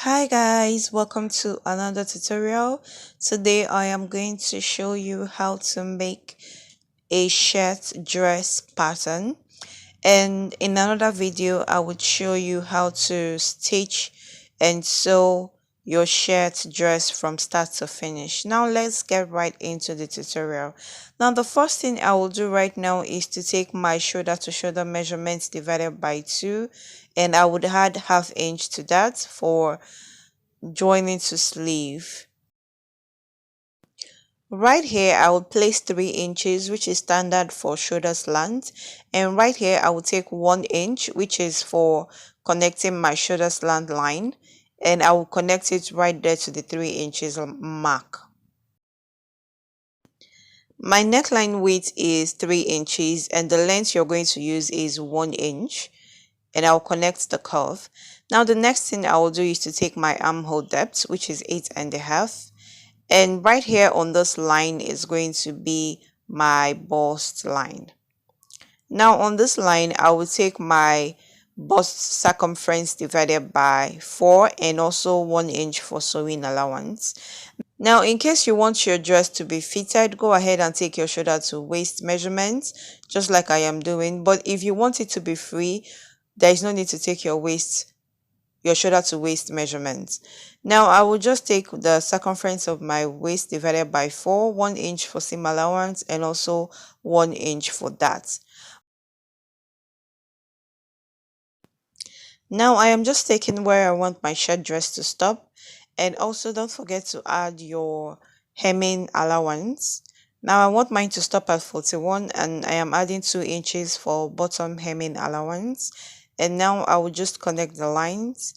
Hi guys, welcome to another tutorial. Today I am going to show you how to make a shirt dress pattern, and in another video I would show you how to stitch and sew your shirt dress from start to finish. Now let's get right into the tutorial. Now the first thing I will do right now is to take my shoulder to shoulder measurements divided by 2, and I would add ½ inch to that for joining to sleeve. Right here I will place 3 inches, which is standard for shoulder slant, and right here I will take 1 inch, which is for connecting my shoulder slant line, and I will connect it right there to the 3 inches mark. My neckline width is 3 inches and the length you're going to use is 1 inch, and I'll connect the curve. Now the next thing I will do is to take my armhole depth, which is 8.5, and right here on this line is going to be my bust line. Now on this line I will take my bust circumference divided by 4 and also 1 inch for sewing allowance. Now in case you want your dress to be fitted, go ahead and take your shoulder to waist measurements just like I am doing, but if you want it to be free, there is no need to take your shoulder to waist measurements. Now I will just take the circumference of my waist divided by 4, 1 inch for seam allowance and also 1 inch for that. Now I am just taking where I want my shirt dress to stop, and also don't forget to add your hemming allowance. Now I want mine to stop at 41 and I am adding 2 inches for bottom hemming allowance, and now I will just connect the lines.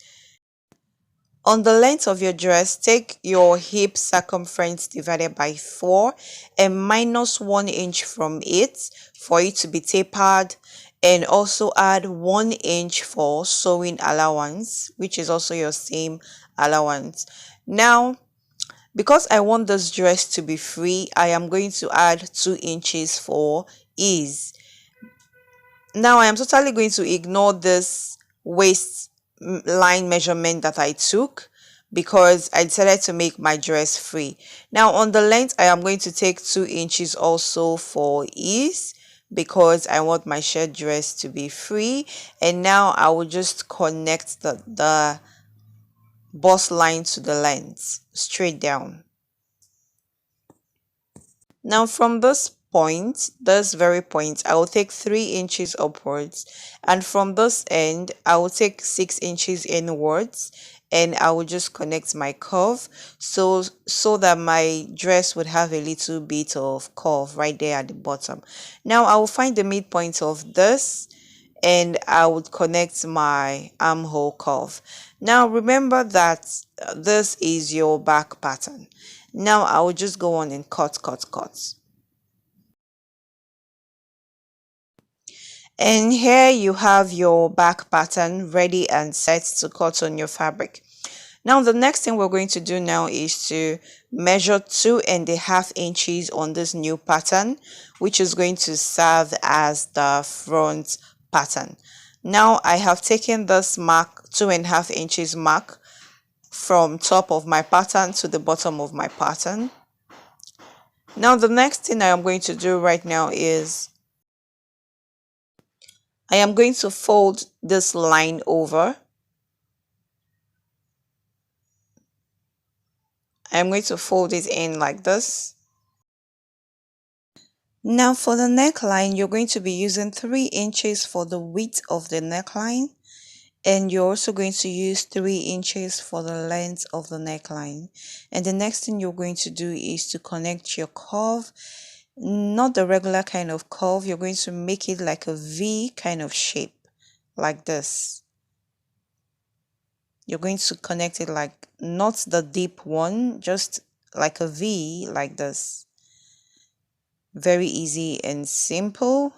On the length of your dress, take your hip circumference divided by 4 and minus 1 inch from it for it to be tapered, and also add 1 inch for sewing allowance, which is also your same allowance. Now, because I want this dress to be free, I am going to add 2 inches for ease. Now I am totally going to ignore this waist line measurement that I took because I decided to make my dress free. Now on the length I am going to take 2 inches also for ease because I want my shirt dress to be free, and now I will just connect the bust line to the length straight down. Now from this very point, I will take 3 inches upwards, and from this end, I will take 6 inches inwards, and I will just connect my curve so that my dress would have a little bit of curve right there at the bottom. Now I will find the midpoint of this and I would connect my armhole curve. Now remember that this is your back pattern. Now I will just go on and cut. And here you have your back pattern ready and set to cut on your fabric. Now the next thing we're going to do now is to measure 2.5 inches on this new pattern, which is going to serve as the front pattern. Now I have taken this mark, 2.5 inches mark, from top of my pattern to the bottom of my pattern. Now the next thing I am going to do right now is I am going to fold this line over. I am going to fold it in like this. Now for the neckline, you're going to be using 3 inches for the width of the neckline, and you're also going to use 3 inches for the length of the neckline. And the next thing you're going to do is to connect your curve, not the regular kind of curve. You're going to make it like a V kind of shape, like this. You're going to connect it like not the deep one, just like a V, like this. Very easy and simple.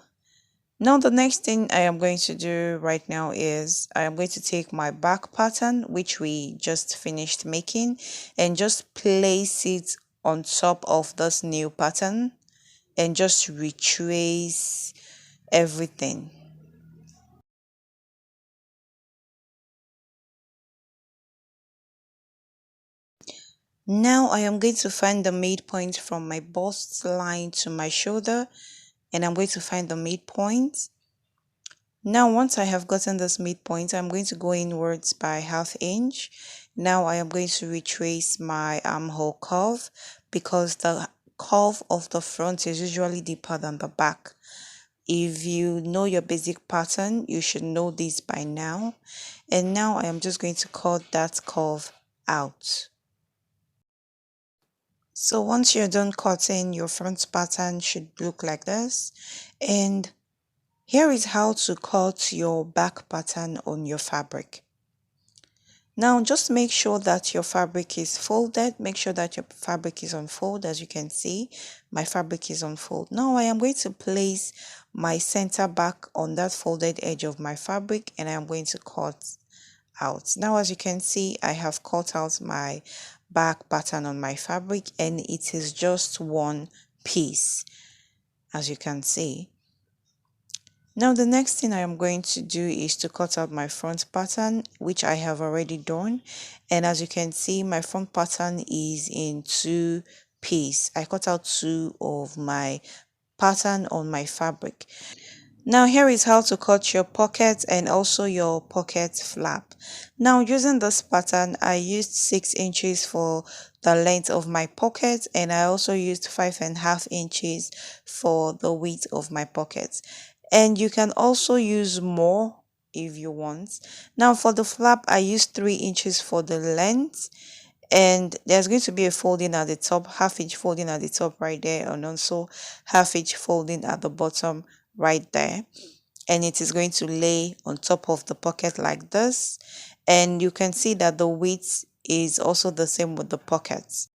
Now the next thing I am going to do right now is I am going to take my back pattern, which we just finished making, and just place it on top of this new pattern and just retrace everything. Now I am going to find the midpoint from my bust line to my shoulder, and I'm going to find the midpoint. Now once I have gotten this midpoint, I'm going to go inwards by half inch. Now I am going to retrace my armhole curve because the curve of the front is usually deeper than the back. If you know your basic pattern, you should know this by now. And now I am just going to cut that curve out. So once you're done cutting, your front pattern should look like this. And here is how to cut your back pattern on your fabric. Now just make sure that your fabric is folded. Make sure that your fabric is on fold. As you can see, my fabric is on fold. Now I am going to place my center back on that folded edge of my fabric, and I am going to cut out. Now as you can see, I have cut out my back pattern on my fabric, and it is just one piece, as you can see. Now the next thing I am going to do is to cut out my front pattern, which I have already done. And as you can see, my front pattern is in two pieces. I cut out two of my pattern on my fabric. Now here is how to cut your pocket and also your pocket flap. Now using this pattern, I used 6 inches for the length of my pocket, and I also used 5.5 inches for the width of my pocket. And you can also use more if you want. Now for the flap, I used 3 inches for the length, and there's going to be a folding at the top, half inch folding at the top right there, and also half inch folding at the bottom right there, and it is going to lay on top of the pocket like this. And you can see that the width is also the same with the pockets.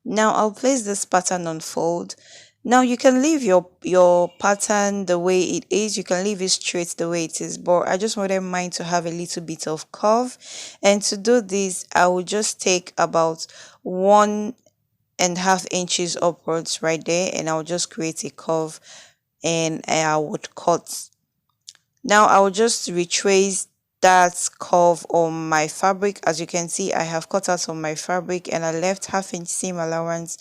Now I'll place this pattern on fold. Now you can leave your pattern the way it is, you can leave it straight the way it is, but I just wanted mine to have a little bit of curve. And to do this, I will just take about 1.5 inches upwards right there, and I'll just create a curve, and I would cut. Now I will just retrace that curve on my fabric. As you can see, I have cut out on my fabric, and I left half-inch seam allowance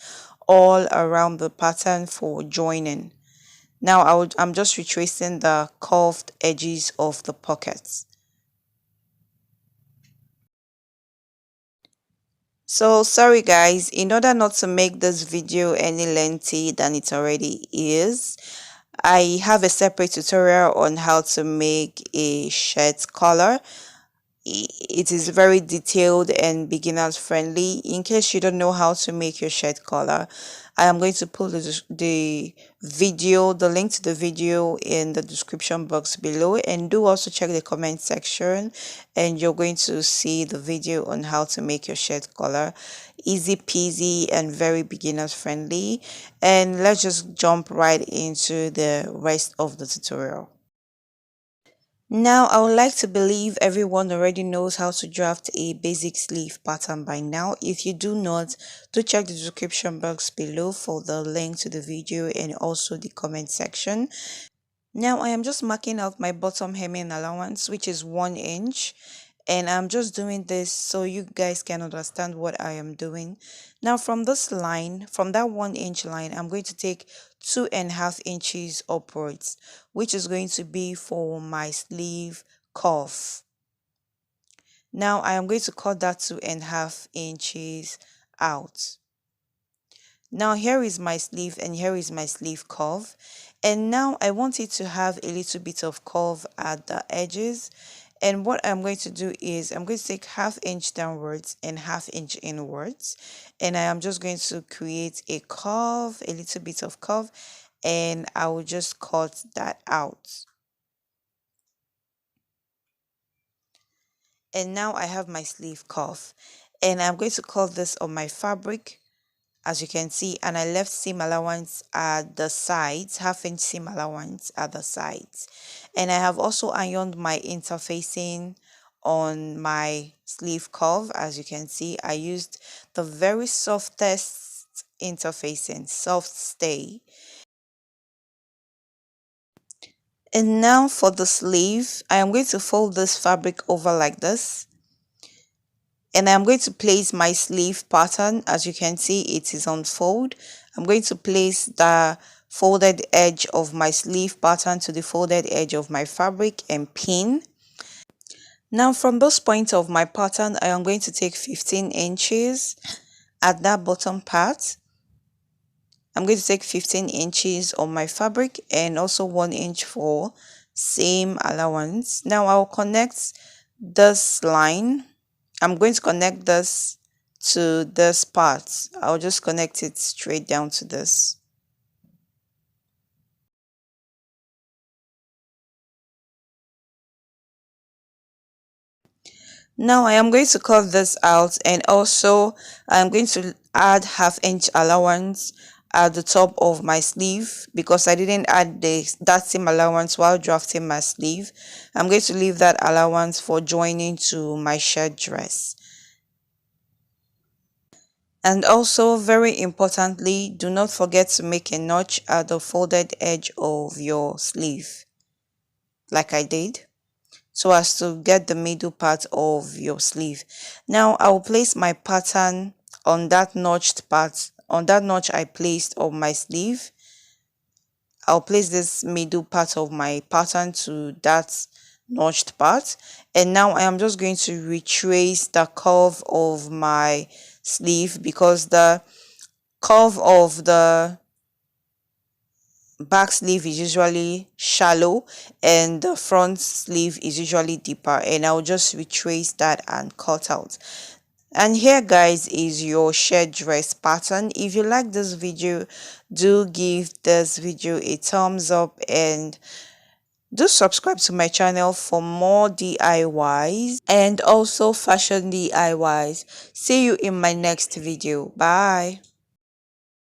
all around the pattern for joining. Now I'm just retracing the curved edges of the pockets. So sorry guys, in order not to make this video any lengthy than it already is, I have a separate tutorial on how to make a shirt collar. It is very detailed and beginners friendly. In case you don't know how to make your shirt collar, I am going to put the link to the video in the description box below, and do also check the comment section, and you're going to see the video on how to make your shirt collar. Easy peasy and very beginners friendly. And let's just jump right into the rest of the tutorial. Now, I would like to believe everyone already knows how to draft a basic sleeve pattern by now. If you do not, do check the description box below for the link to the video and also the comment section. Now I am just marking out my bottom hemming allowance, which is 1 inch, and I'm just doing this so you guys can understand what I am doing. Now from this line, from that 1 inch line, I'm going to take 2.5 inches upwards, which is going to be for my sleeve cuff. Now I am going to cut that 2.5 inches out. Now here is my sleeve, and here is my sleeve curve, and now I want it to have a little bit of curve at the edges. And what I'm going to do is I'm going to take half inch downwards and half inch inwards, and I am just going to create a curve, a little bit of curve, and I will just cut that out. And now I have my sleeve cuff, and I'm going to cut this on my fabric, as you can see, and I left seam allowance at the sides, half inch seam allowance at the sides. And I have also ironed my interfacing on my sleeve curve. As you can see, I used the very softest interfacing, soft stay. And now for the sleeve, I am going to fold this fabric over like this. And I'm going to place my sleeve pattern. As you can see, it is on fold. I'm going to place the folded edge of my sleeve pattern to the folded edge of my fabric and pin. Now from this point of my pattern, I am going to take 15 inches at that bottom part. I'm going to take 15 inches on my fabric and also 1 inch for seam allowance. Now I'll connect this line. I'm going to connect this to this part. I'll just connect it straight down to this. Now I am going to cut this out, and also I'm going to add ½ inch allowance at the top of my sleeve because I didn't add that same allowance while drafting my sleeve. I'm going to leave that allowance for joining to my shirt dress. And also, very importantly, do not forget to make a notch at the folded edge of your sleeve like I did, so as to get the middle part of your sleeve. Now I'll place my pattern on that notched part, on that notch I placed on my sleeve. I'll place this middle part of my pattern to that notched part, and now I am just going to retrace the curve of my sleeve because the curve of the back sleeve is usually shallow and the front sleeve is usually deeper, and I'll just retrace that and cut out. And here guys is your shirt dress pattern. If you like this video, do give this video a thumbs up and do subscribe to my channel for more DIYs and also fashion DIYs. See you in my next video. Bye.